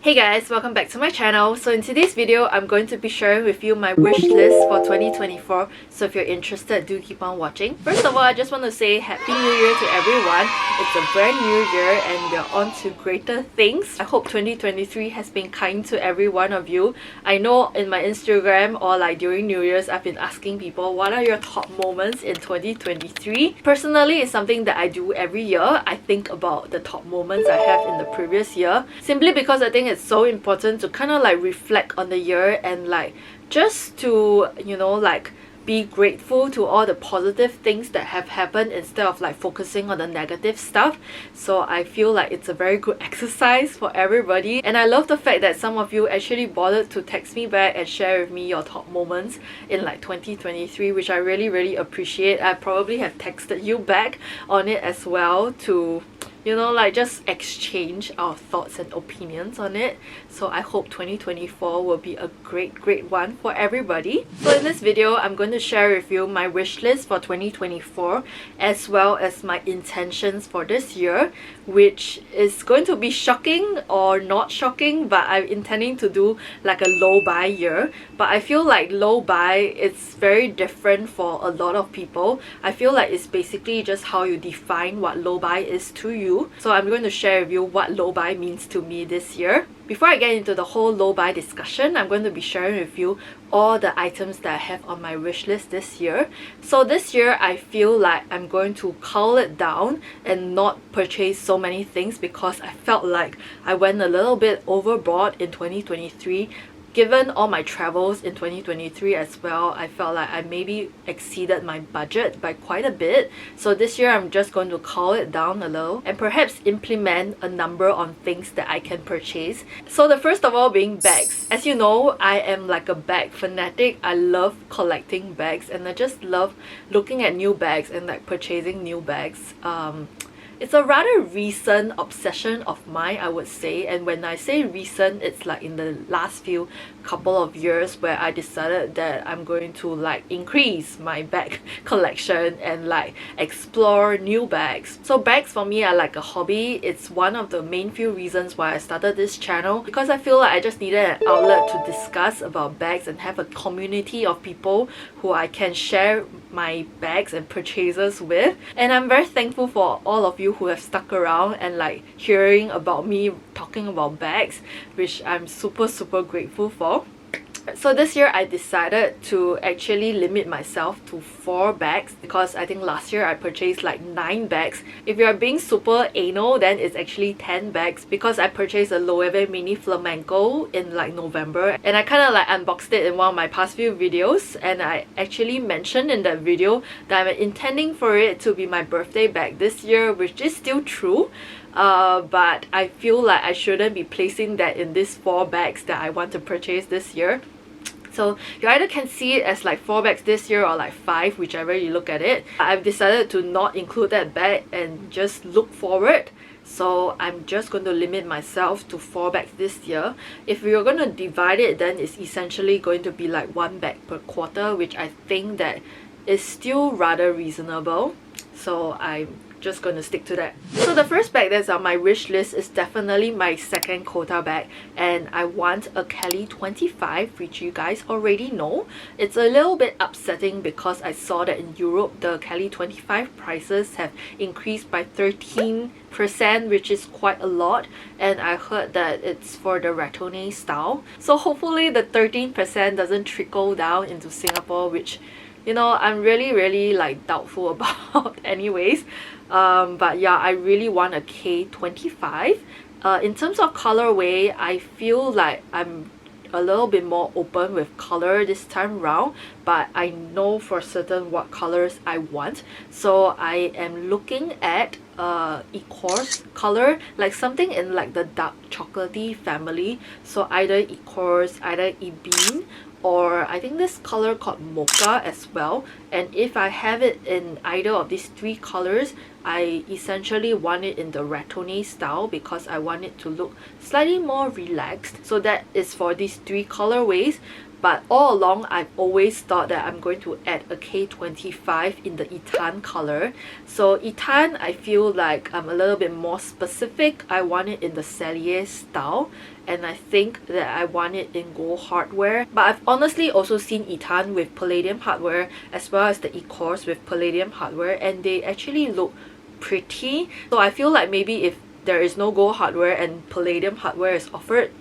Hey guys, welcome back to my channel. So in today's video, I'm going to be sharing with you my wish list for 2024. So if you're interested, do keep on watching. First of all, I just want to say Happy New Year to everyone. It's a brand new year and we're on to greater things. I hope 2023 has been kind to every one of you. I know in my Instagram or like during New Year's, I've been asking people what are your top moments in 2023. Personally, it's something that I do every year. I think about the top moments I have in the previous year, simply because I think it's so important to kind of like reflect on the year and like just to, you know, like be grateful to all the positive things that have happened instead of like focusing on the negative stuff. So I feel like it's a very good exercise for everybody, and I love the fact that some of you actually bothered to text me back and share with me your top moments in like 2023, which I really appreciate. I probably have texted you back on it as well to, you know, like just exchange our thoughts and opinions on it. So I hope 2024 will be a great one for everybody. So in this video, I'm going to share with you my wish list for 2024 as well as my intentions for this year, which is going to be shocking or not shocking, but I'm intending to do like a low buy year. But I feel like low buy, it's very different for a lot of people. I feel like it's basically just how you define what low buy is to you. So I'm going to share with you what low buy means to me this year. Before I get into the whole low buy discussion, I'm going to be sharing with you all the items that I have on my wish list this year. So this year, I feel like I'm going to cull it down and not purchase so many things because I felt like I went a little bit overboard in 2023. Given all my travels in 2023 as well, I felt like I maybe exceeded my budget by quite a bit. So this year, I'm just going to cull it down a little and perhaps implement a number on things that I can purchase. So the first of all being bags. As you know, I am like a bag fanatic. I love collecting bags and I just love looking at new bags and like purchasing new bags. It's a rather recent obsession of mine, I would say, and when I say recent, it's like in the last few couple of years where I decided that I'm going to like increase my bag collection and like explore new bags. So bags for me are like a hobby. It's one of the main few reasons why I started this channel, because I feel like I just needed an outlet to discuss about bags and have a community of people who I can share my bags and purchases with. And I'm very thankful for all of you who have stuck around and like hearing about me talking about bags, which I'm super grateful for. So this year I decided to actually limit myself to 4 bags because I think last year I purchased like 9 bags. If you're being super anal, then it's actually 10 bags because I purchased a Loewe Mini Flamenco in like November, and I kind of like unboxed it in one of my past few videos, and I actually mentioned in that video that I'm intending for it to be my birthday bag this year, which is still true. But I feel like I shouldn't be placing that in these 4 bags that I want to purchase this year. So you either can see it as like 4 bags this year or like 5, whichever you look at it. I've decided to not include that bag and just look forward. So I'm just going to limit myself to 4 bags this year. If you're going to divide it, then it's essentially going to be like 1 bag per quarter, which I think that is still rather reasonable. So I'm just going to stick to that. So the first bag that's on my wish list is definitely my second quota bag, and I want a Kelly 25, which you guys already know. It's a little bit upsetting because I saw that in Europe the Kelly 25 prices have increased by 13%, which is quite a lot, and I heard that it's for the Ratonné style. So hopefully the 13% doesn't trickle down into Singapore, which, you know, I'm really like doubtful about anyways. But yeah, I really want a K25. In terms of colorway, I feel like I'm a little bit more open with color this time round, but I know for certain what colors I want. So I am looking at Ecorse color, like something in like the dark chocolatey family. So either Ecorse, either Bearn, or I think this color called Mocha as well. And if I have it in either of these 3 colors, I essentially want it in the Ratonné style because I want it to look slightly more relaxed. So that is for these 3 colorways. but all along I've always thought that I'm going to add a K25 in the Etan color. So Etan, I feel like I'm a little bit more specific. I want it in the Cellier style, and I think that I want it in gold hardware. But I've honestly also seen Etan with palladium hardware as well as the Ecors with palladium hardware, and they actually look pretty. So I feel like maybe if there is no gold hardware and palladium hardware is offered,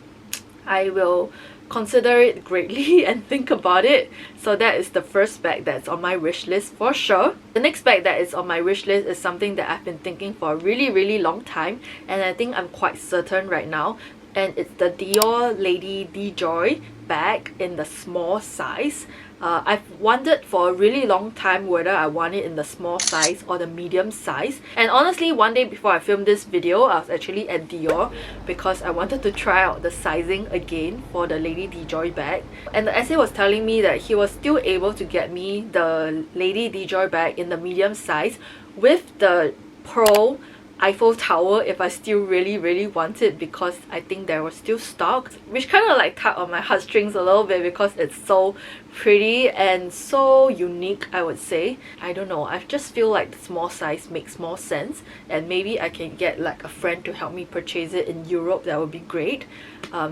I will consider it greatly and think about it. So that is the first bag that's on my wish list for sure. The next bag that is on my wish list is something that I've been thinking for a really long time, and I think I'm quite certain right now, and it's the Dior Lady Djoy bag in the small size. I've wondered for a really long time whether I want it in the small size or the medium size, and honestly one day before I filmed this video I was actually at Dior because I wanted to try out the sizing again for the Lady Djoy bag, and the essay was telling me that he was still able to get me the Lady Djoy bag in the medium size with the pearl Eiffel Tower if I still really want it, because I think there was still stock, which kind of like tug on my heartstrings a little bit because it's so pretty and so unique, I would say. I don't know, I just feel like the small size makes more sense, and maybe I can get like a friend to help me purchase it in Europe. That would be great.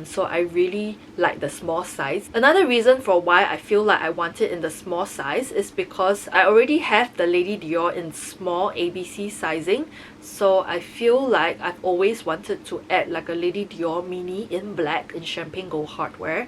So I really like the small size. Another reason for why I feel like I want it in the small size is because I already have the Lady Dior in small ABC sizing. So I feel like I've always wanted to add like a Lady Dior mini in black in champagne gold hardware.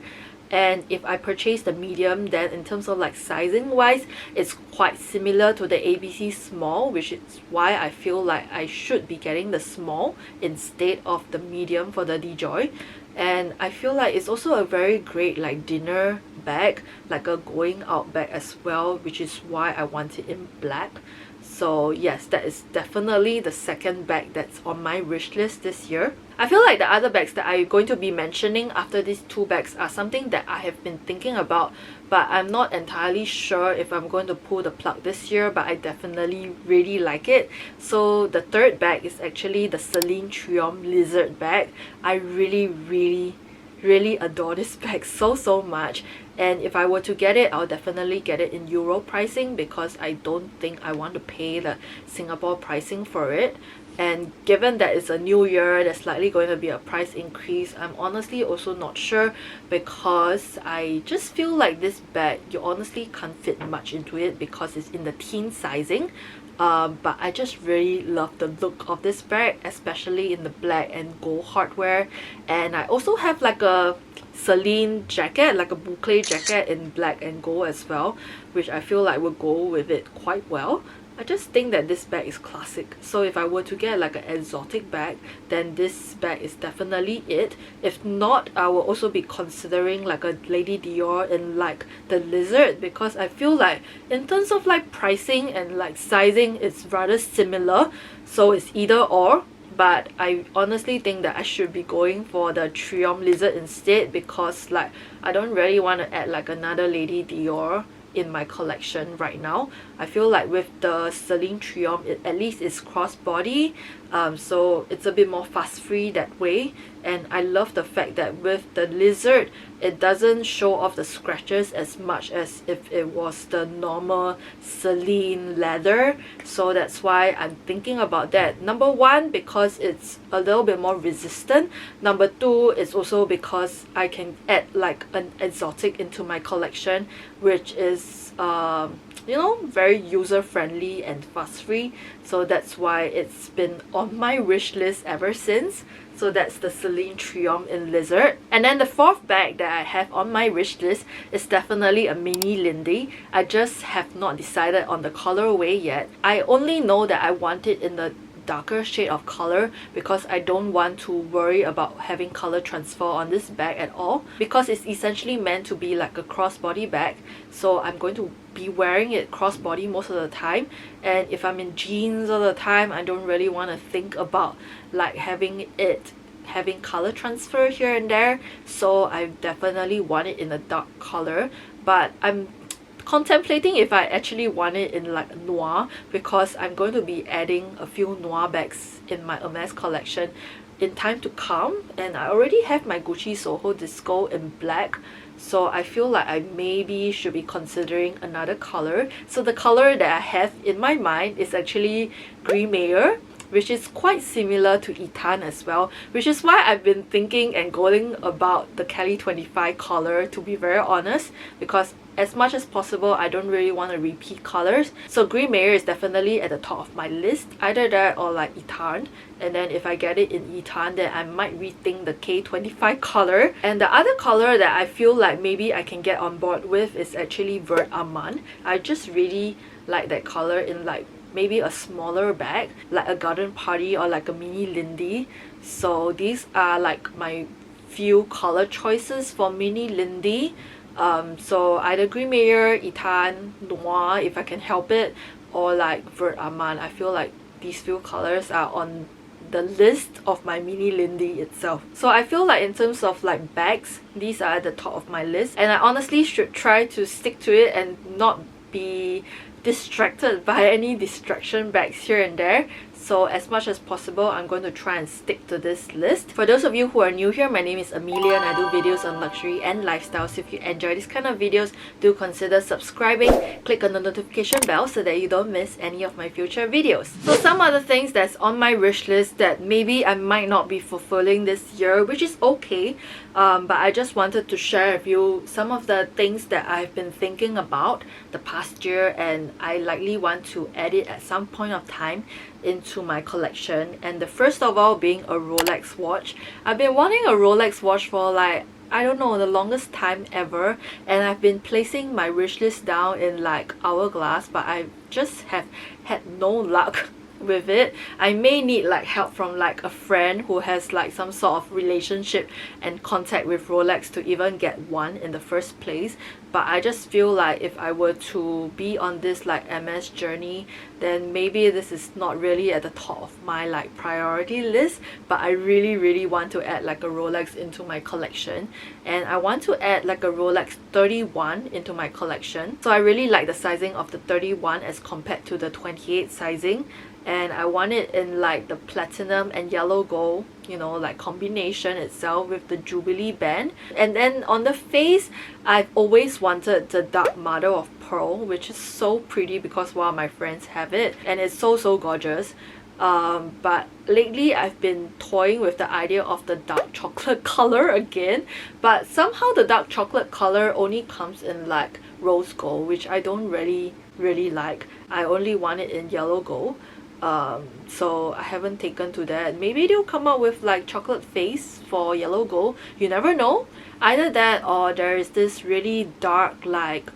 And if I purchase the medium, then in terms of like sizing wise, it's quite similar to the ABC small, which is why I feel like I should be getting the small instead of the medium for the Djoy. And I feel like it's also a very great like dinner bag, like a going out bag as well, which is why I want it in black. So yes, that is definitely the second bag that's on my wish list this year. I feel like the other bags that I'm going to be mentioning after these two bags are something that I have been thinking about, but I'm not entirely sure if I'm going to pull the plug this year, but I definitely really like it. So the third bag is actually the Celine Triomphe Lizard bag. I really adore this bag so much, and if I were to get it, I'll definitely get it in Euro pricing because I don't think I want to pay the Singapore pricing for it. And given that it's a new year, there's likely going to be a price increase. I'm honestly also not sure, because I just feel like this bag, you honestly can't fit much into it because it's in the teen sizing. But I just really love the look of this bag, especially in the black and gold hardware. And I also have like a Celine jacket, like a boucle jacket in black and gold as well, which I feel like will go with it quite well. I just think that this bag is classic. So if I were to get like an exotic bag, then this bag is definitely it. If not, I will also be considering like a Lady Dior in like the lizard, because I feel like in terms of like pricing and like sizing, it's rather similar. So it's either or. But I honestly think that I should be going for the Triomphe lizard instead, because like I don't really want to add like another Lady Dior in my collection right now. I feel like with the Celine Triomphe, at least it's crossbody, so it's a bit more fuss free that way. And I love the fact that with the lizard, it doesn't show off the scratches as much as if it was the normal Celine leather. So that's why I'm thinking about that. Number one, because it's a little bit more resistant. Number two, it's also because I can add like an exotic into my collection, which is you know, very user friendly and fuss free. So that's why it's been on my wish list ever since. So that's the Celine Triomphe in lizard. And then the fourth bag that I have on my wish list is definitely a mini Lindy. I just have not decided on the colorway yet. I only know that I want it in the darker shade of color because I don't want to worry about having color transfer on this bag at all, because it's essentially meant to be like a crossbody bag. So I'm going to be wearing it crossbody most of the time, and if I'm in jeans all the time, I don't really want to think about like having color transfer here and there. So I definitely want it in a dark color, but I'm contemplating if I actually want it in like noir, because I'm going to be adding a few noir bags in my Hermès collection in time to come, and I already have my Gucci Soho Disco in black. So I feel like I maybe should be considering another color. So the color that I have in my mind is actually Gris, which is quite similar to Etan as well, which is why I've been thinking and going about the Kelly 25 color, to be very honest, because as much as possible I don't really want to repeat colors. So Gris is definitely at the top of my list, either that or like Etan. And then if I get it in Etan, then I might rethink the K25 color. And the other color that I feel like maybe I can get on board with is actually Vert Amand. I just really like that color in like maybe a smaller bag, like a garden party or like a mini Lindy. So these are like my few color choices for mini Lindy. So either Gris, Etan, Noir if I can help it, or like Vert Amand. I feel like these few colors are on the list of my mini Lindy itself. So I feel like in terms of like bags, these are at the top of my list, and I honestly should try to stick to it and not be distracted by any distraction bags here and there. So as much as possible, I'm going to try and stick to this list. For those of you who are new here, my name is Amelia and I do videos on luxury and lifestyle. So if you enjoy this kind of videos, do consider subscribing. Click on the notification bell so that you don't miss any of my future videos. So some other things that's on my wish list that maybe I might not be fulfilling this year, which is okay. But I just wanted to share with you some of the things that I've been thinking about the past year, and I likely want to add it at some point of time into my collection. And the first of all being a Rolex watch. I've been wanting a Rolex watch for like, I don't know, the longest time ever, and I've been placing my wish list down in like hourglass, but I just have had no luck with it. I may need like help from like a friend who has like some sort of relationship and contact with Rolex to even get one in the first place. But I just feel like if I were to be on this like MS journey, then maybe this is not really at the top of my like priority list. But I really want to add like a Rolex into my collection, and I want to add like a Rolex 31 into my collection. So I really like the sizing of the 31 as compared to the 28 sizing, and I want it in like the platinum and yellow gold, you know, like combination itself with the Jubilee band. And then on the face, I've always wanted the dark mother of pearl, which is so pretty because one of my friends have it and it's so gorgeous. But lately I've been toying with the idea of the dark chocolate color again, but somehow the dark chocolate color only comes in like rose gold, which I don't really like. I only want it in yellow gold. So I haven't taken to that. Maybe they'll come out with like chocolate face for yellow gold, you never know. Either that or there is this really dark like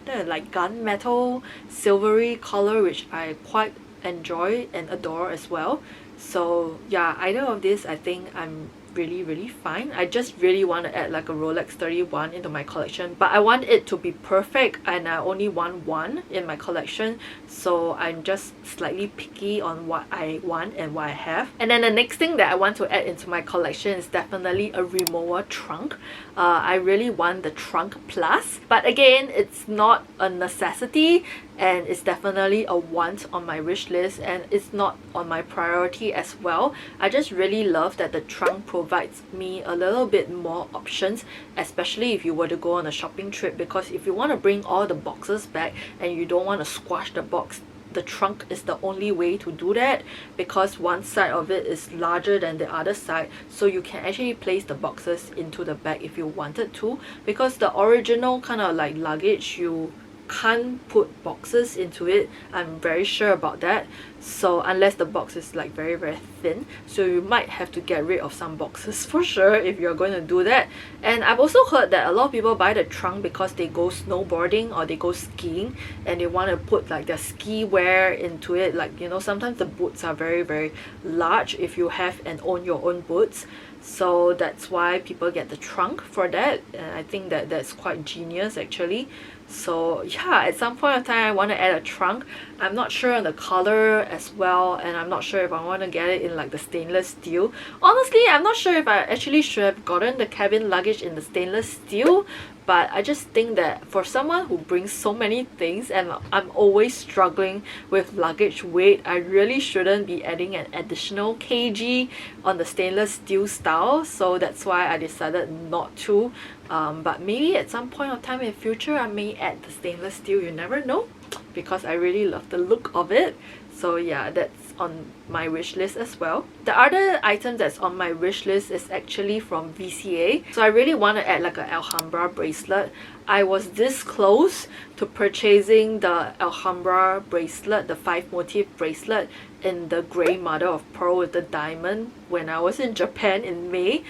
gunmetal silvery color, which I quite enjoy and adore as well. So yeah, either of this I think I'm really fine. I just really want to add like a Rolex 31 into my collection, but I want it to be perfect and I only want one in my collection, so I'm just slightly picky on what I want and what I have. And then the next thing that I want to add into my collection is definitely a Rimowa trunk. I really want the trunk plus, but again, it's not a necessity and it's definitely a want on my wish list, and it's not on my priority as well. I just really love that the trunk provides me a little bit more options, especially if you were to go on a shopping trip, because if you want to bring all the boxes back and you don't want to squash the box, the trunk is the only way to do that, because one side of it is larger than the other side, so you can actually place the boxes into the bag if you wanted to, because the original kind of like luggage, you can't put boxes into it. I'm very sure about that. So unless the box is like very thin, so you might have to get rid of some boxes for sure if you're going to do that. And I've also heard that a lot of people buy the trunk because they go snowboarding or they go skiing and they want to put like their ski wear into it. Like, you know, sometimes the boots are very large if you have and own your own boots. so that's why people get the trunk for that, and I think that that's quite genius actually. So yeah, at some point of time I want to add a trunk. I'm not sure on the color as well, and I'm not sure if I want to get it in like the stainless steel. Honestly, I'm not sure if I actually should have gotten the cabin luggage in the stainless steel, but I just think that for someone who brings so many things and I'm always struggling with luggage weight, I really shouldn't be adding an additional kg on the stainless steel style. So that's why I decided not to. But maybe at some point of time in the future I may add the stainless steel, you never know, because I really love the look of it. So yeah, that's on my wish list as well. The other item that's on my wish list is actually from VCA. So I really want to add like an Alhambra bracelet. I was this close to purchasing the Alhambra bracelet, the 5 motif bracelet in the grey mother of pearl with the diamond when I was in Japan in May.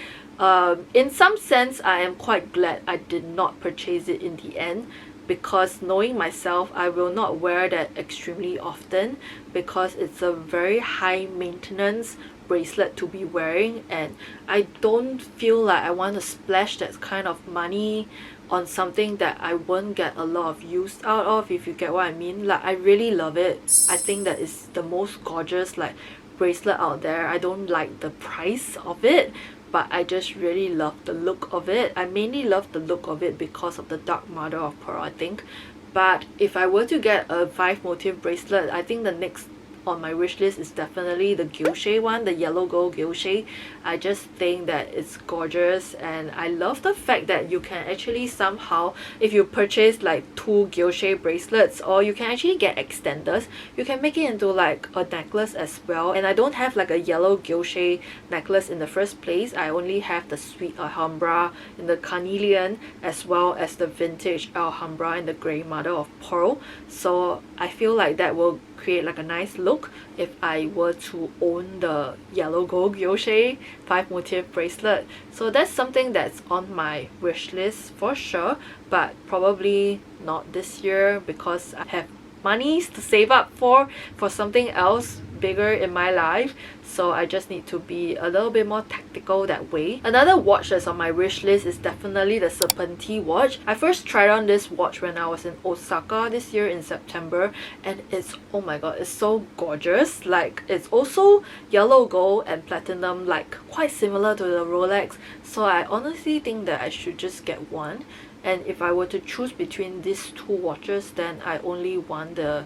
In some sense, I am quite glad I did not purchase it in the end, because knowing myself, I will not wear that extremely often because it's a very high maintenance bracelet to be wearing, and I don't feel like I want to splash that kind of money on something that I won't get a lot of use out of, if you get what I mean. Like, I really love it. I think that is the most gorgeous like bracelet out there. I don't like the price of it, but I just really love the look of it. I mainly love the look of it because of the dark mother of pearl, I think. But if I were to get a 5 motif bracelet, I think the next on my wish list is definitely the guilloche one, the yellow gold guilloche. I just think that it's gorgeous, and I love the fact that you can actually somehow, if you purchase like 2 guilloche bracelets, or you can actually get extenders, you can make it into like a necklace as well. And I don't have like a yellow guilloche necklace in the first place. I only have the sweet Alhambra in the carnelian, as well as the vintage Alhambra in the grey mother of pearl. So I feel like that will create like a nice look if I were to own the yellow gold guilloche 5 motif bracelet. So that's something that's on my wish list for sure, but probably not this year because I have monies to save up for something else bigger in my life. So I just need to be a little bit more tactical that way. Another watch that's on my wish list is definitely the Serpenti watch. I first tried on this watch when I was in Osaka this year in September, and it's, oh my god, it's so gorgeous. Like, it's also yellow gold and platinum, like quite similar to the Rolex. So I honestly think that I should just get one. And if I were to choose between these 2 watches, then I only want the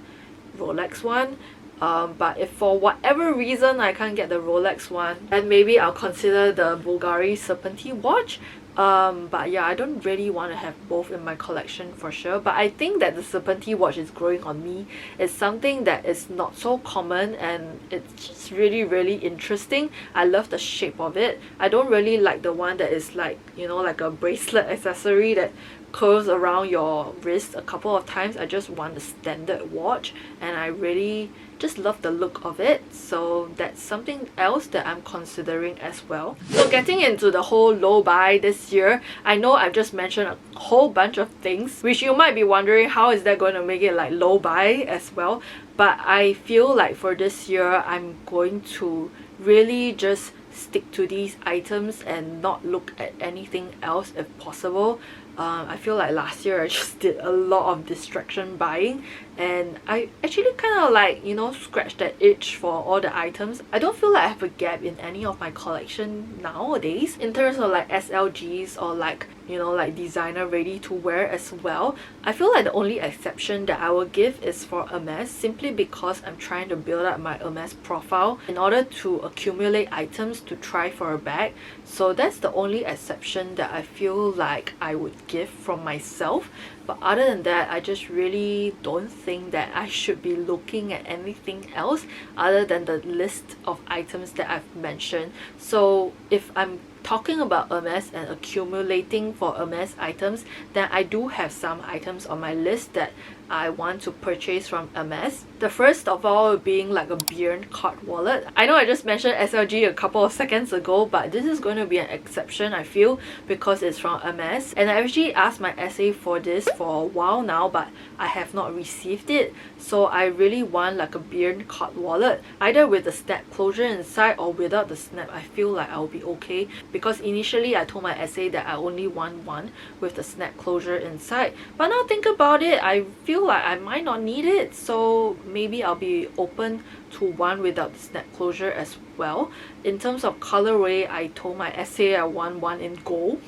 Rolex one. But if for whatever reason I can't get the Rolex one, then maybe I'll consider the Bvlgari Serpenti watch. But yeah, I don't really want to have both in my collection for sure. But I think that the Serpenti watch is growing on me. It's something that is not so common, and it's just really interesting. I love the shape of it. I don't really like the one that is like, you know, like a bracelet accessory that curls around your wrist a couple of times. I just want the standard watch, and I really just love the look of it. So that's something else that I'm considering as well. So getting into the whole low buy this year, I know I've just mentioned a whole bunch of things which you might be wondering how is that going to make it like low buy as well. But I feel like for this year I'm going to really just stick to these items and not look at anything else if possible. I feel like last year I just did a lot of distraction buying, and I actually kind of like, you know, scratched that itch for all the items. I don't feel like I have a gap in any of my collection nowadays in terms of like SLGs or like, you know, like designer ready to wear as well. I feel like the only exception that I will give is for Hermès, simply because I'm trying to build up my Hermès profile in order to accumulate items to try for a bag. So that's the only exception that I feel like I would give from myself. But other than that, I just really don't think that I should be looking at anything else other than the list of items that I've mentioned. So if I'm talking about Hermès and accumulating for Hermès items, then I do have some items on my list that I want to purchase from Hermès. The first of all being like a Bearn card wallet. I know I just mentioned SLG a couple of seconds ago, but this is going to be an exception, I feel, because it's from Hermès. And I actually asked my SA for this for a while now, but I have not received it. So I really want like a Bearn card wallet, either with the snap closure inside or without the snap. I feel like I'll be okay, because initially I told my essay that I only want one with the snap closure inside, but now think about it, I feel like I might not need it, so maybe I'll be open to one without the snap closure as well. In terms of colorway, I told my essay I want one in gold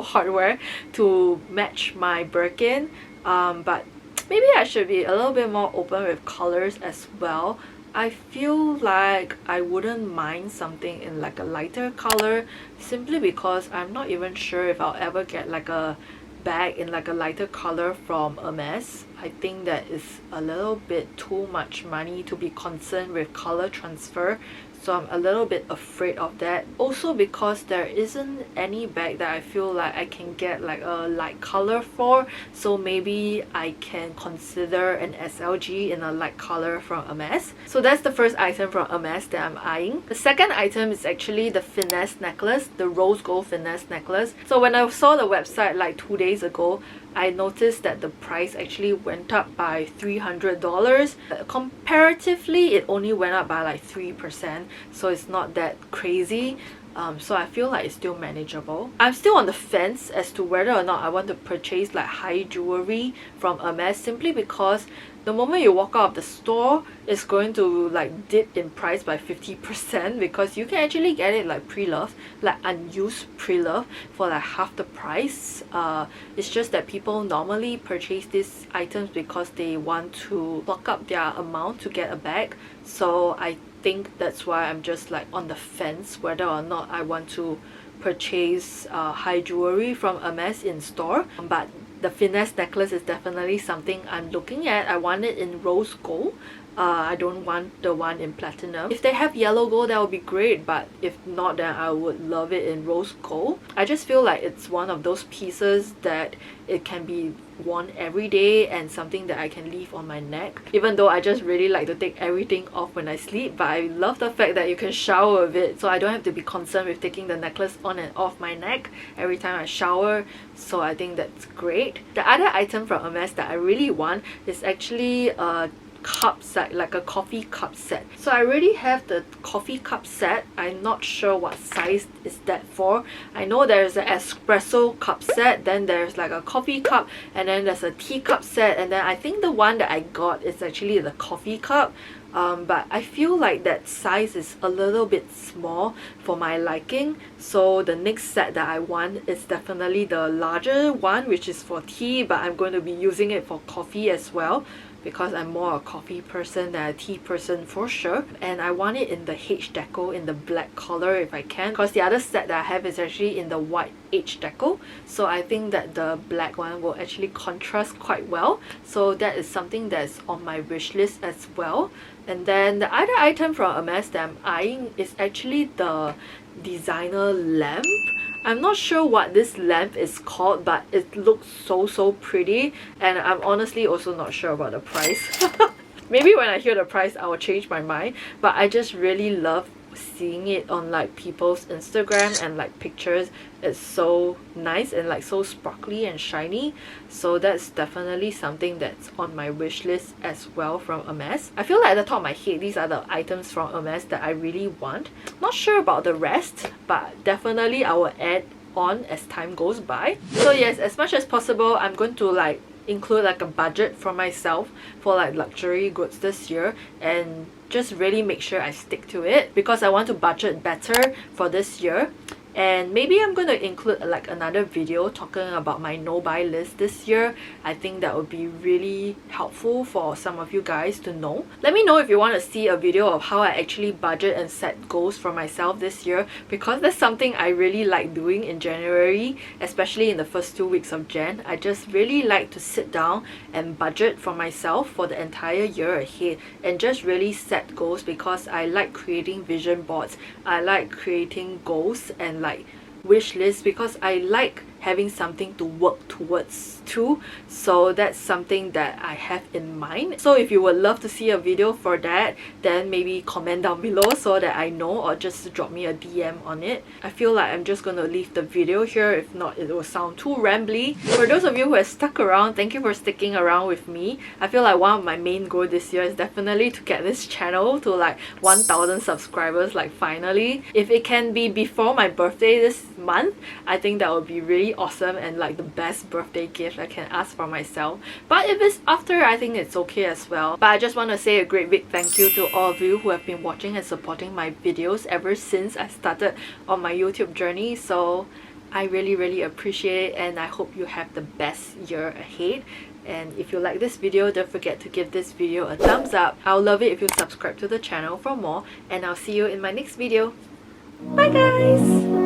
hardware to match my Birkin, but maybe I should be a little bit more open with colors as well. I feel like I wouldn't mind something in like a lighter color, simply because I'm not even sure if I'll ever get like a bag in like a lighter color from Hermès. I think that is a little bit too much money to be concerned with color transfer, so I'm a little bit afraid of that. Also because there isn't any bag that I feel like I can get like a light color for, so maybe I can consider an SLG in a light color from Hermès. So that's the first item from Hermès that I'm eyeing. The second item is actually the Finesse necklace, the rose gold Finesse necklace. So when I saw the website like 2 days ago, I noticed that the price actually went up by $300. Comparatively, it only went up by like 3%, so it's not that crazy. So I feel like it's still manageable. I'm still on the fence as to whether or not I want to purchase like high jewelry from Hermès, simply because the moment you walk out of the store, it's going to like dip in price by 50%, because you can actually get it like pre-loved, like unused pre-loved, for like half the price. It's just that people normally purchase these items because they want to block up their amount to get a bag. So I think that's why I'm just like on the fence whether or not I want to purchase high jewelry from Hermès in store. But the Finesse necklace is definitely something I'm looking at. I want it in rose gold. I don't want the one in platinum. If they have yellow gold, that would be great, but if not, then I would love it in rose gold. I just feel like it's one of those pieces that it can be worn every day and something that I can leave on my neck, even though I just really like to take everything off when I sleep. But I love the fact that you can shower with it, so I don't have to be concerned with taking the necklace on and off my neck every time I shower. So I think that's great. The other item from Hermès that I really want is actually a cup set, like a coffee cup set. So I already have the coffee cup set. I'm not sure what size is that for. I know there's an espresso cup set, then there's like a coffee cup, and then there's a tea cup set, and then I think the one that I got is actually the coffee cup. But I feel like that size is a little bit small for my liking, so the next set that I want is definitely the larger one, which is for tea, but I'm going to be using it for coffee as well, because I'm more a coffee person than a tea person for sure. And I want it in the H deco, in the black color if I can, because the other set that I have is actually in the white H deco, so I think that the black one will actually contrast quite well. So that is something that's on my wish list as well. And then the other item from Hermès that I'm eyeing is actually the designer lamp. I'm not sure what this lamp is called, but it looks so pretty, and I'm honestly also not sure about the price. Maybe when I hear the price I will change my mind, but I just really love seeing it on like people's Instagram and like pictures. It's so nice and like so sparkly and shiny, so that's definitely something that's on my wish list as well from Hermès. I feel like at the top of my head, these are the items from Hermès that I really want. Not sure about the rest, but definitely I will add on as time goes by. So yes, as much as possible, I'm going to like include like a budget for myself for like luxury goods this year, and just really make sure I stick to it, because I want to budget better for this year. And maybe I'm going to include like another video talking about my no-buy list this year. I think that would be really helpful for some of you guys to know. Let me know if you want to see a video of how I actually budget and set goals for myself this year, because that's something I really like doing in January, especially in the first 2 weeks of Jan. I just really like to sit down and budget for myself for the entire year ahead and just really set goals, because I like creating vision boards. I like creating goals and like wish lists, because I like having something to work towards too. So that's something that I have in mind. So if you would love to see a video for that, then maybe comment down below so that I know, or just drop me a DM on it. I feel like I'm just gonna leave the video here, if not it will sound too rambly. For those of you who have stuck around, thank you for sticking around with me. I feel like one of my main goals this year is definitely to get this channel to like 1000 subscribers, like finally. If it can be before my birthday this month, I think that would be really awesome and like the best birthday gift I can ask for myself. But if it's after, I think it's okay as well. But I just want to say a great big thank you to all of you who have been watching and supporting my videos ever since I started on my YouTube journey. So I really appreciate it, and I hope you have the best year ahead. And if you like this video, don't forget to give this video a thumbs up. I'll love it if you subscribe to the channel for more, and I'll see you in my next video. Bye guys!